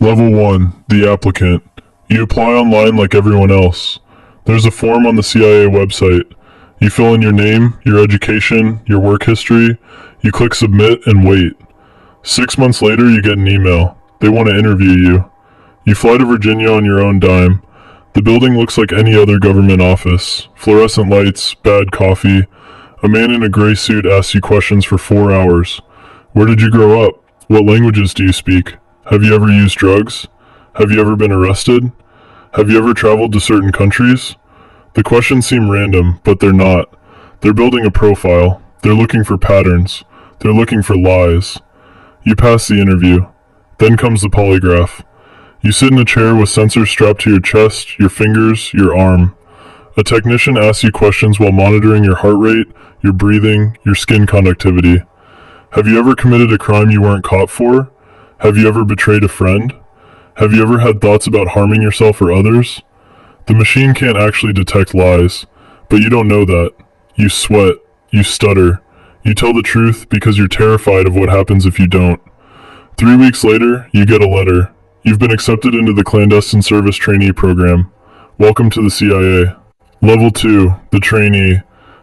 Level 1, the applicant. You apply online like everyone else. There's a form on the CIA website. You fill in your name, your education, your work history. You click submit and wait. 6 months later, you get an email. They want to interview you. You fly to Virginia on your own dime. The building looks like any other government office. Fluorescent lights, bad coffee. A man in a gray suit asks you questions for 4 hours. Where did you grow up? What languages do you speak? Have you ever used drugs? Have you ever been arrested? Have you ever traveled to certain countries? The questions seem random, but they're not. They're building a profile. They're looking for patterns. They're looking for lies. You pass the interview. Then comes the polygraph. You sit in a chair with sensors strapped to your chest, your fingers, your arm. A technician asks you questions while monitoring your heart rate, your breathing, your skin conductivity. Have you ever committed a crime you weren't caught for? Have you ever betrayed a friend? Have you ever had thoughts about harming yourself or others? The machine can't actually detect lies, but you don't know that. You sweat. You stutter. You tell the truth because you're terrified of what happens if you don't. 3 weeks later, you get a letter. You've been accepted into the clandestine service trainee program. Welcome to the CIA. Level 2, the trainee.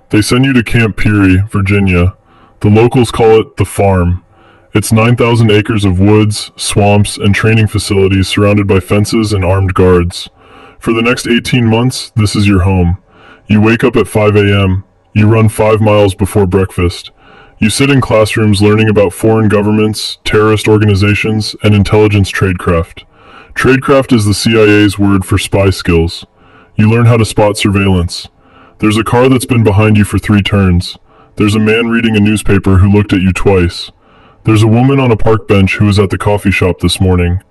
They send you to Camp Peary, Virginia. The locals call it the farm. It's 9,000 acres of woods, swamps, and training facilities surrounded by fences and armed guards. For the next 18 months, this is your home. You wake up at 5 a.m. You run 5 miles before breakfast. You sit in classrooms learning about foreign governments, terrorist organizations, and intelligence tradecraft. Tradecraft is the CIA's word for spy skills. You learn how to spot surveillance. There's a car that's been behind you for 3 turns. There's a man reading a newspaper who looked at you twice. There's a woman on a park bench who was at the coffee shop this morning.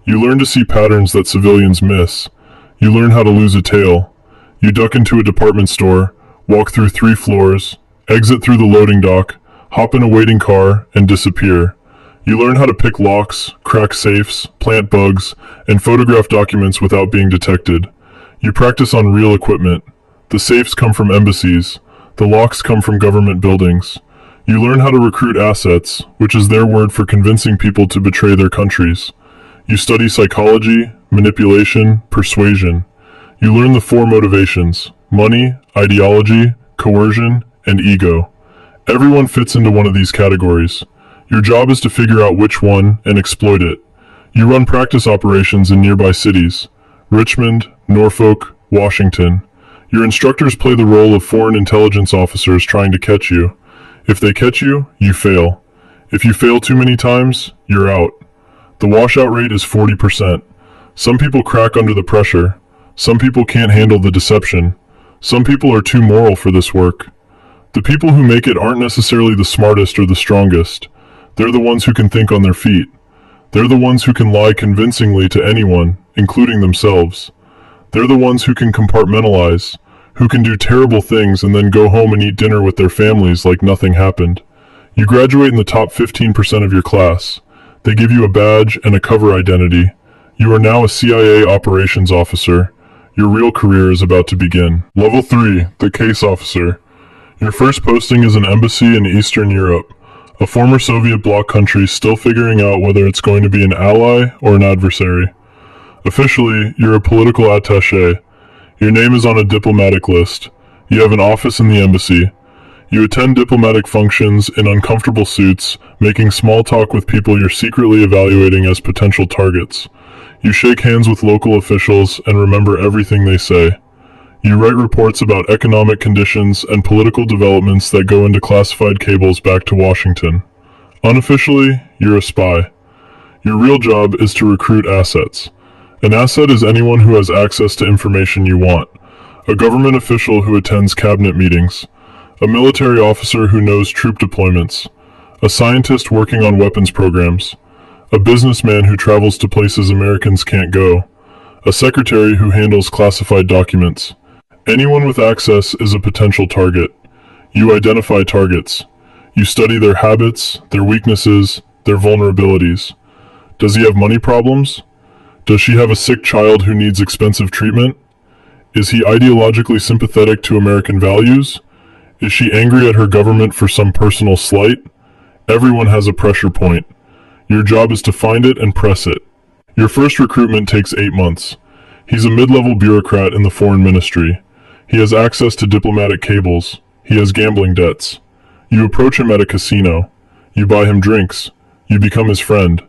You learn to see patterns that civilians miss. You learn how to lose a tail. You duck into a department store, walk through 3 floors, exit through the loading dock, hop in a waiting car, and disappear. You learn how to pick locks, crack safes, plant bugs, and photograph documents without being detected. You practice on real equipment. The safes come from embassies. The locks come from government buildings. You learn how to recruit assets, which is their word for convincing people to betray their countries. You study psychology, manipulation, persuasion. You learn the 4 motivations: money, ideology, coercion, and ego. Everyone fits into one of these categories. Your job is to figure out which one and exploit it. You run practice operations in nearby cities: Richmond, Norfolk, Washington. Your instructors play the role of foreign intelligence officers trying to catch you. If they catch you, you fail. If you fail too many times, you're out. The washout rate is 40%. Some people crack under the pressure. Some people can't handle the deception. Some people are too moral for this work. The people who make it aren't necessarily the smartest or the strongest. They're the ones who can think on their feet. They're the ones who can lie convincingly to anyone, including themselves. They're the ones who can compartmentalize, who can do terrible things and then go home and eat dinner with their families like nothing happened. You graduate in the top 15% of your class. They give you a badge and a cover identity. You are now a CIA operations officer. Your real career is about to begin. Level 3, the case officer. Your first posting is an embassy in Eastern Europe, a former Soviet bloc country still figuring out whether it's going to be an ally or an adversary. Officially, you're a political attaché. Your name is on a diplomatic list. You have an office in the embassy. You attend diplomatic functions in uncomfortable suits, making small talk with people you're secretly evaluating as potential targets. You shake hands with local officials and remember everything they say. You write reports about economic conditions and political developments that go into classified cables back to Washington. Unofficially, you're a spy. Your real job is to recruit assets. An asset is anyone who has access to information you want. A government official who attends cabinet meetings. A military officer who knows troop deployments. A scientist working on weapons programs. A businessman who travels to places Americans can't go. A secretary who handles classified documents. Anyone with access is a potential target. You identify targets. You study their habits, their weaknesses, their vulnerabilities. Does he have money problems? Does she have a sick child who needs expensive treatment? Is he ideologically sympathetic to American values? Is she angry at her government for some personal slight? Everyone has a pressure point. Your job is to find it and press it. Your first recruitment takes 8 months. He's a mid-level bureaucrat in the foreign ministry. He has access to diplomatic cables. He has gambling debts. You approach him at a casino. You buy him drinks. You become his friend.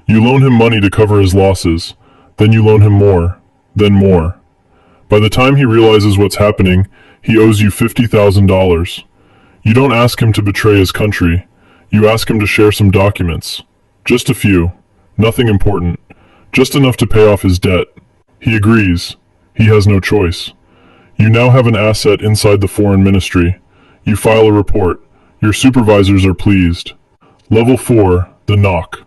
You loan him money to cover his losses. Then you loan him more. Then more. By the time he realizes what's happening, he owes you $50,000. You don't ask him to betray his country. You ask him to share some documents. Just a few. Nothing important. Just enough to pay off his debt. He agrees. He has no choice. You now have an asset inside the foreign ministry. You file a report. Your supervisors are pleased. Level 4, the knock.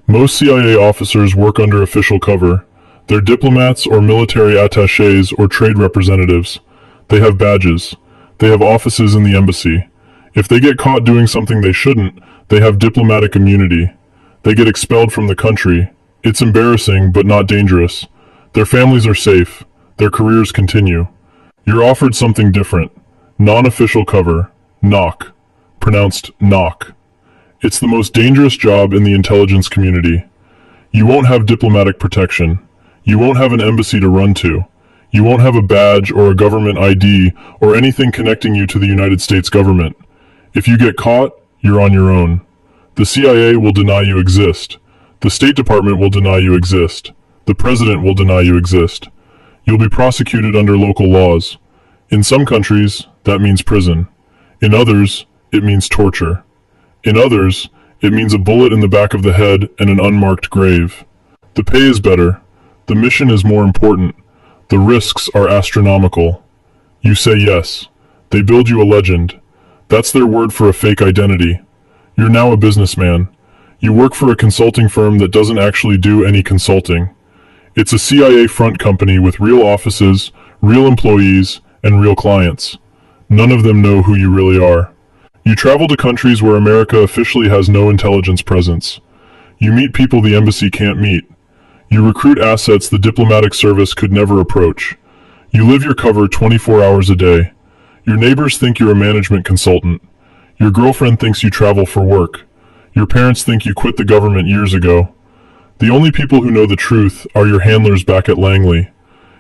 Most CIA officers work under official cover. They're diplomats or military attachés or trade representatives. They have badges. They have offices in the embassy. If they get caught doing something they shouldn't, they have diplomatic immunity. They get expelled from the country. It's embarrassing, but not dangerous. Their families are safe. Their careers continue. You're offered something different. Non-official cover. Knock. Pronounced knock. It's the most dangerous job in the intelligence community. You won't have diplomatic protection. You won't have an embassy to run to. You won't have a badge or a government ID or anything connecting you to the United States government. If you get caught, you're on your own. The CIA will deny you exist. The State Department will deny you exist. The President will deny you exist. You'll be prosecuted under local laws. In some countries, that means prison. In others, it means torture. In others, it means a bullet in the back of the head and an unmarked grave. The pay is better. The mission is more important. The risks are astronomical. You say yes. They build you a legend. That's their word for a fake identity. You're now a businessman. You work for a consulting firm that doesn't actually do any consulting. It's a CIA front company with real offices, real employees, and real clients. None of them know who you really are. You travel to countries where America officially has no intelligence presence. You meet people the embassy can't meet. You recruit assets the diplomatic service could never approach. You live your cover 24 hours a day. Your neighbors think you're a management consultant. Your girlfriend thinks you travel for work. Your parents think you quit the government years ago. The only people who know the truth are your handlers back at Langley.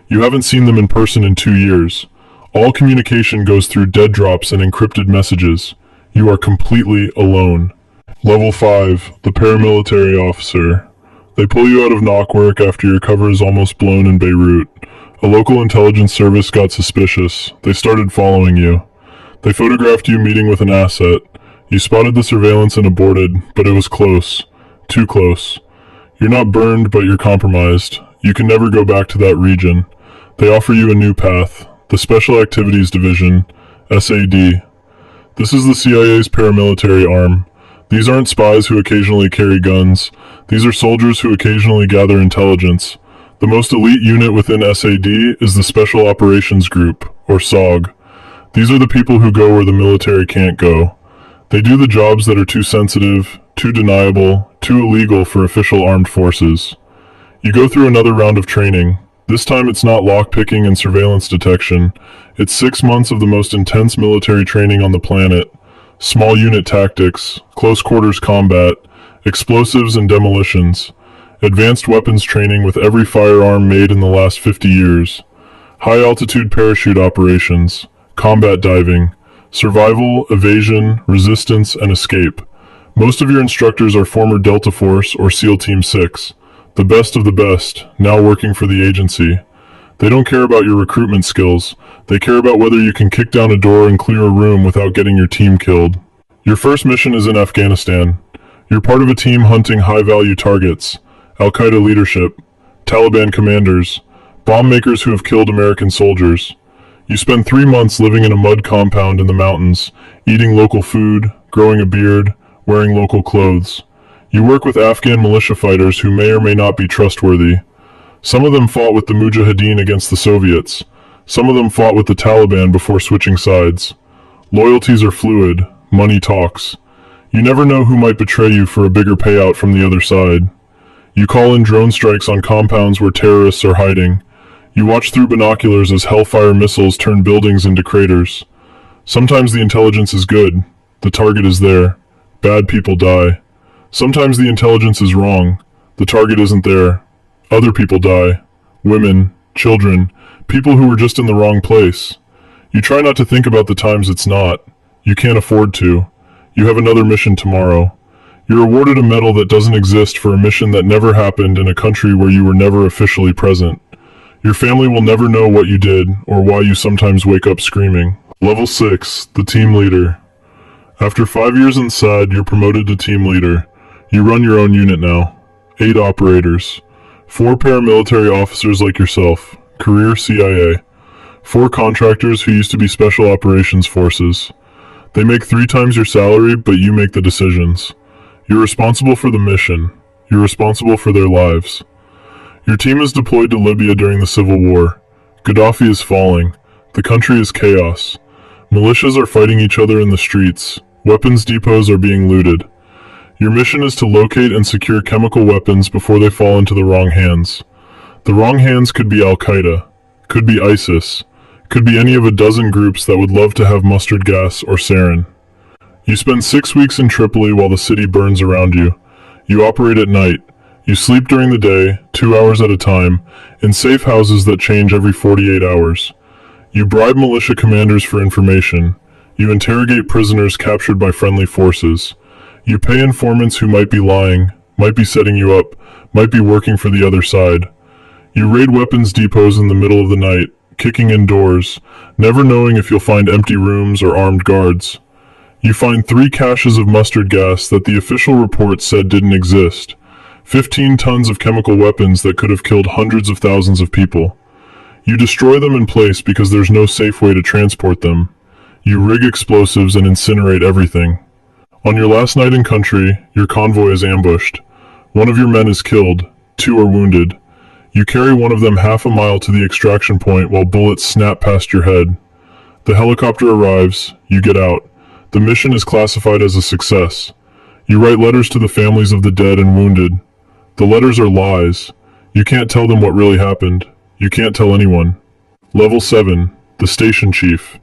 You haven't seen them in person in 2 years. All communication goes through dead drops and encrypted messages. You are completely alone. Level 5, the Paramilitary Officer. They pull you out of knock work after your cover is almost blown in Beirut. A local intelligence service got suspicious. They started following you. They photographed you meeting with an asset. You spotted the surveillance and aborted, but it was close. Too close. You're not burned, but you're compromised. You can never go back to that region. They offer you a new path. The Special Activities Division, SAD. This is the CIA's paramilitary arm. These aren't spies who occasionally carry guns. These are soldiers who occasionally gather intelligence. The most elite unit within SAD is the Special Operations Group, or SOG. These are the people who go where the military can't go. They do the jobs that are too sensitive, too deniable, too illegal for official armed forces. You go through another round of training. This time it's not lockpicking and surveillance detection. It's 6 months of the most intense military training on the planet. Small unit tactics, close quarters combat, explosives and demolitions, advanced weapons training with every firearm made in the last 50 years, high-altitude parachute operations, combat diving, survival, evasion, resistance, and escape. Most of your instructors are former Delta Force or SEAL Team 6, the best of the best, now working for the agency. They don't care about your recruitment skills. They care about whether you can kick down a door and clear a room without getting your team killed. Your first mission is in Afghanistan. You're part of a team hunting high-value targets, Al-Qaeda leadership, Taliban commanders, bomb makers who have killed American soldiers. You spend 3 months living in a mud compound in the mountains, eating local food, growing a beard, wearing local clothes. You work with Afghan militia fighters who may or may not be trustworthy. Some of them fought with the Mujahideen against the Soviets. Some of them fought with the Taliban before switching sides. Loyalties are fluid. Money talks. You never know who might betray you for a bigger payout from the other side. You call in drone strikes on compounds where terrorists are hiding. You watch through binoculars as Hellfire missiles turn buildings into craters. Sometimes the intelligence is good. The target is there. Bad people die. Sometimes the intelligence is wrong. The target isn't there. Other people die. Women, children, people who were just in the wrong place. You try not to think about the times it's not. You can't afford to. You have another mission tomorrow. You're awarded a medal that doesn't exist for a mission that never happened in a country where you were never officially present. Your family will never know what you did or why you sometimes wake up screaming. Level 6, the team leader. After 5 years inside, you're promoted to team leader. You run your own unit now. 8 operators. 4 paramilitary officers like yourself. Career CIA. 4 contractors who used to be special operations forces. They make 3 times your salary, but you make the decisions. You're responsible for the mission. You're responsible for their lives. Your team is deployed to Libya during the civil war. Gaddafi is falling. The country is chaos. Militias are fighting each other in the streets. Weapons depots are being looted. Your mission is to locate and secure chemical weapons before they fall into the wrong hands. The wrong hands could be Al-Qaeda, could be ISIS, could be any of a dozen groups that would love to have mustard gas or sarin. You spend 6 weeks in Tripoli while the city burns around you. You operate at night. You sleep during the day, 2 hours at a time, in safe houses that change every 48 hours. You bribe militia commanders for information. You interrogate prisoners captured by friendly forces. You pay informants who might be lying, might be setting you up, might be working for the other side. You raid weapons depots in the middle of the night, kicking in doors, never knowing if you'll find empty rooms or armed guards. You find 3 caches of mustard gas that the official report said didn't exist. 15 tons of chemical weapons that could have killed hundreds of thousands of people. You destroy them in place because there's no safe way to transport them. You rig explosives and incinerate everything. On your last night in country, your convoy is ambushed. 1 of your men is killed, 2 are wounded. You carry one of them half a mile to the extraction point while bullets snap past your head. The helicopter arrives, you get out. The mission is classified as a success. You write letters to the families of the dead and wounded. The letters are lies. You can't tell them what really happened. You can't tell anyone. Level 7, the station chief.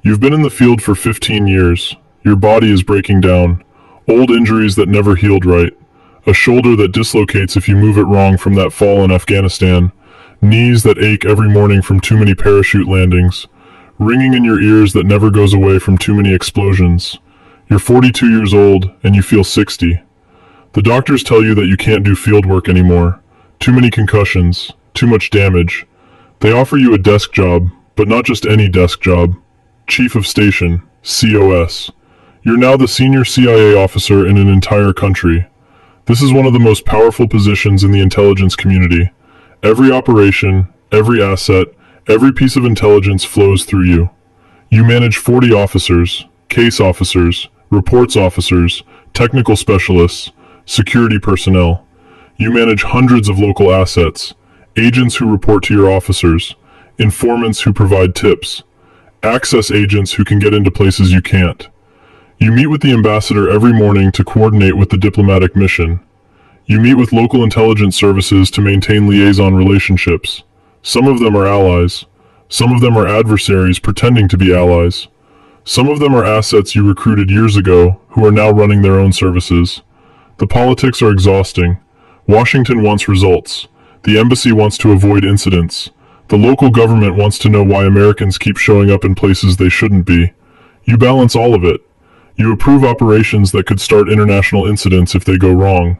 You've been in the field for 15 years. Your body is breaking down. Old injuries that never healed right. A shoulder that dislocates if you move it wrong from that fall in Afghanistan. Knees that ache every morning from too many parachute landings. Ringing in your ears that never goes away from too many explosions. You're 42 years old and you feel 60. The doctors tell you that you can't do field work anymore. Too many concussions, too much damage. They offer you a desk job, but not just any desk job. Chief of Station, COS. You're now the senior CIA officer in an entire country. This is one of the most powerful positions in the intelligence community. Every operation, every asset, every piece of intelligence flows through you. You manage 40 officers, case officers, reports officers, technical specialists, security personnel. You manage hundreds of local assets, agents who report to your officers, informants who provide tips, access agents who can get into places you can't. You meet with the ambassador every morning to coordinate with the diplomatic mission. You meet with local intelligence services to maintain liaison relationships. Some of them are allies. Some of them are adversaries pretending to be allies. Some of them are assets you recruited years ago who are now running their own services. The politics are exhausting. Washington wants results. The embassy wants to avoid incidents. The local government wants to know why Americans keep showing up in places they shouldn't be. You balance all of it. You approve operations that could start international incidents if they go wrong.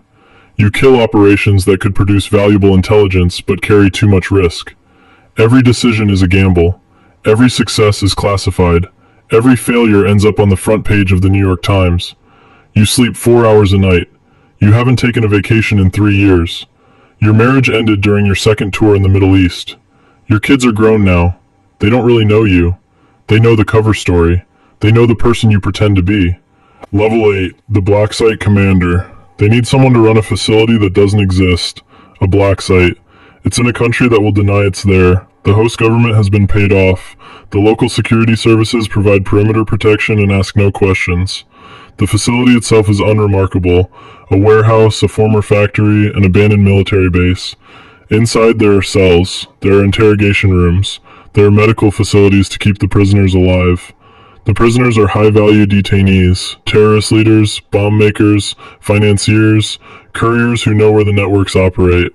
You kill operations that could produce valuable intelligence but carry too much risk. Every decision is a gamble. Every success is classified. Every failure ends up on the front page of the New York Times. You sleep 4 hours a night. You haven't taken a vacation in 3 years. Your marriage ended during your second tour in the Middle East. Your kids are grown now. They don't really know you. They know the cover story. They know the person you pretend to be. Level 8, the Black Site Commander. They need someone to run a facility that doesn't exist. A black site. It's in a country that will deny it's there. The host government has been paid off. The local security services provide perimeter protection and ask no questions. The facility itself is unremarkable. A warehouse, a former factory, an abandoned military base. Inside there are cells. There are interrogation rooms. There are medical facilities to keep the prisoners alive. The prisoners are high-value detainees, terrorist leaders, bomb makers, financiers, couriers who know where the networks operate.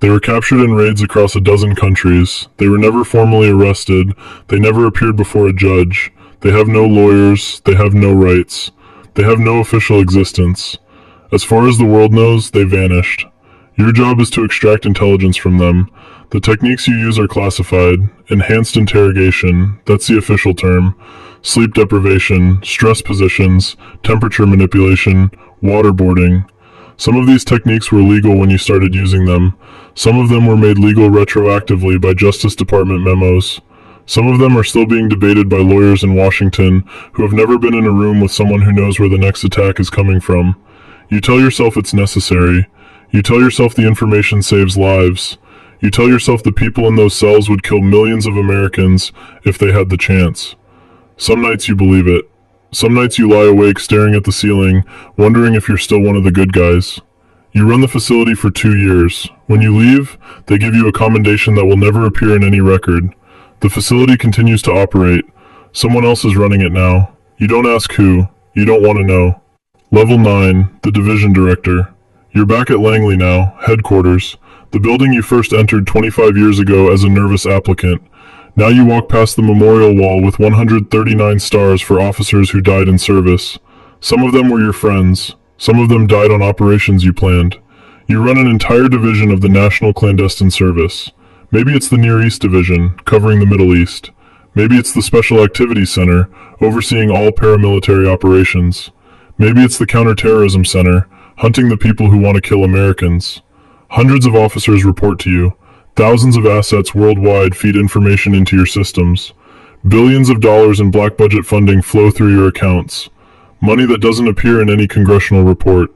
They were captured in raids across a dozen countries. They were never formally arrested. They never appeared before a judge. They have no lawyers. They have no rights. They have no official existence. As far as the world knows, they vanished. Your job is to extract intelligence from them. The techniques you use are classified. Enhanced interrogation, that's the official term. Sleep deprivation, stress positions, temperature manipulation, waterboarding. Some of these techniques were legal when you started using them. Some of them were made legal retroactively by Justice Department memos. Some of them are still being debated by lawyers in Washington who have never been in a room with someone who knows where the next attack is coming from. You tell yourself it's necessary. You tell yourself the information saves lives. You tell yourself the people in those cells would kill millions of Americans if they had the chance. Some nights you believe it. Some nights you lie awake staring at the ceiling, wondering if you're still one of the good guys. You run the facility for 2 years. When you leave, they give you a commendation that will never appear in any record. The facility continues to operate. Someone else is running it now. You don't ask who. You don't want to know. Level 9, the Division Director. You're back at Langley now, headquarters. The building you first entered 25 years ago as a nervous applicant. Now you walk past the memorial wall with 139 stars for officers who died in service. Some of them were your friends. Some of them died on operations you planned. You run an entire division of the National Clandestine Service. Maybe it's the Near East Division, covering the Middle East. Maybe it's the Special Activities Center, overseeing all paramilitary operations. Maybe it's the Counterterrorism Center, hunting the people who want to kill Americans. Hundreds of officers report to you. Thousands of assets worldwide feed information into your systems. Billions of dollars in black budget funding flow through your accounts. Money that doesn't appear in any congressional report.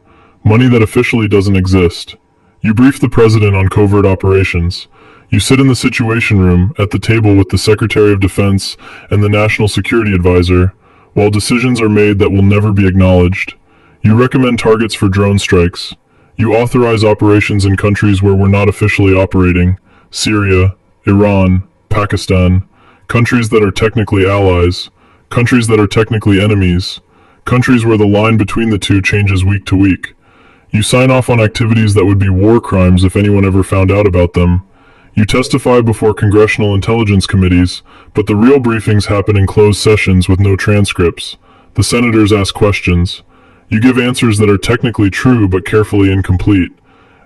Money that officially doesn't exist. You brief the president on covert operations. You sit in the Situation Room at the table with the Secretary of Defense and the National Security Advisor, while decisions are made that will never be acknowledged. You recommend targets for drone strikes. You authorize operations in countries where we're not officially operating. Syria, Iran, Pakistan, countries that are technically allies, countries that are technically enemies, countries where the line between the two changes week to week. You sign off on activities that would be war crimes if anyone ever found out about them. You testify before congressional intelligence committees, but the real briefings happen in closed sessions with no transcripts. The senators ask questions. You give answers that are technically true but carefully incomplete.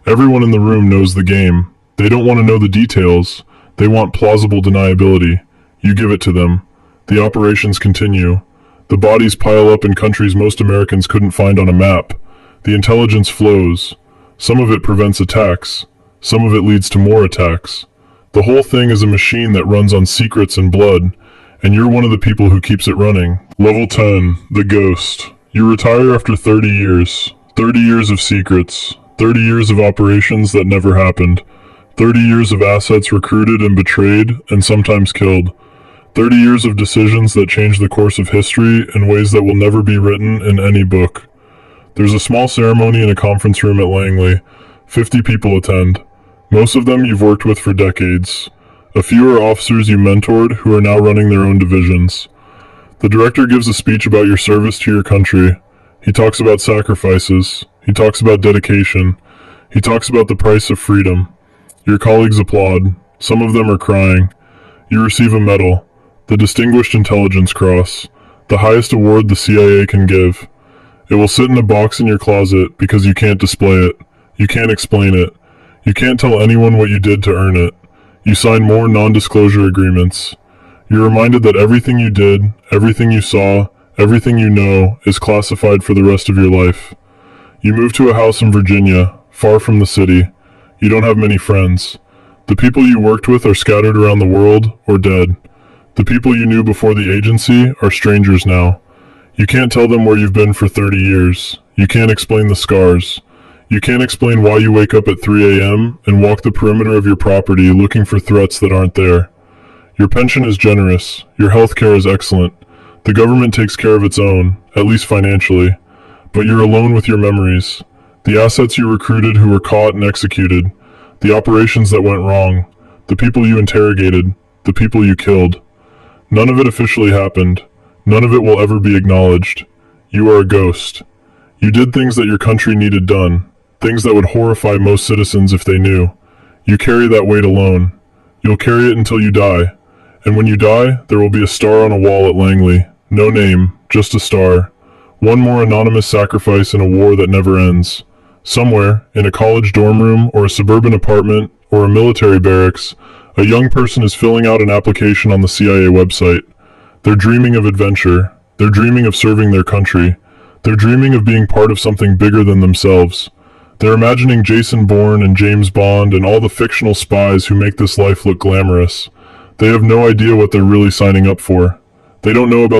Everyone in the room knows the game. They don't want to know the details. They want plausible deniability. You give it to them. The operations continue. The bodies pile up in countries most Americans couldn't find on a map. The intelligence flows. Some of it prevents attacks. Some of it leads to more attacks. The whole thing is a machine that runs on secrets and blood, and you're one of the people who keeps it running. Level 10, the Ghost. You retire after 30 years. 30 years of secrets. 30 years of operations that never happened. 30 years of assets recruited and betrayed and sometimes killed. 30 years of decisions that change the course of history in ways that will never be written in any book. There's a small ceremony in a conference room at Langley. 50 people attend. Most of them you've worked with for decades. A few are officers you mentored who are now running their own divisions. The director gives a speech about your service to your country. He talks about sacrifices. He talks about dedication. He talks about the price of freedom. Your colleagues applaud. Some of them are crying. You receive a medal, the Distinguished Intelligence Cross, the highest award the CIA can give. It will sit in a box in your closet because you can't display it. You can't explain it. You can't tell anyone what you did to earn it. You sign more non-disclosure agreements. You're reminded that everything you did, everything you saw, everything you know is classified for the rest of your life. You move to a house in Virginia, far from the city. You don't have many friends. The people you worked with are scattered around the world or dead. The people you knew before the agency are strangers now. You can't tell them where you've been for 30 years. You can't explain the scars. You can't explain why you wake up at 3 a.m. and walk the perimeter of your property looking for threats that aren't there. Your pension is generous. Your health care is excellent. The government takes care of its own, at least financially. But you're alone with your memories. The assets you recruited who were caught and executed. The operations that went wrong. The people you interrogated. The people you killed. None of it officially happened. None of it will ever be acknowledged. You are a ghost. You did things that your country needed done. Things that would horrify most citizens if they knew. You carry that weight alone. You'll carry it until you die. And when you die, there will be a star on a wall at Langley. No name, just a star. One more anonymous sacrifice in a war that never ends. Somewhere, in a college dorm room or a suburban apartment or a military barracks, a young person is filling out an application on the CIA website. They're dreaming of adventure. They're dreaming of serving their country. They're dreaming of being part of something bigger than themselves. They're imagining Jason Bourne and James Bond and all the fictional spies who make this life look glamorous. They have no idea what they're really signing up for. They don't know about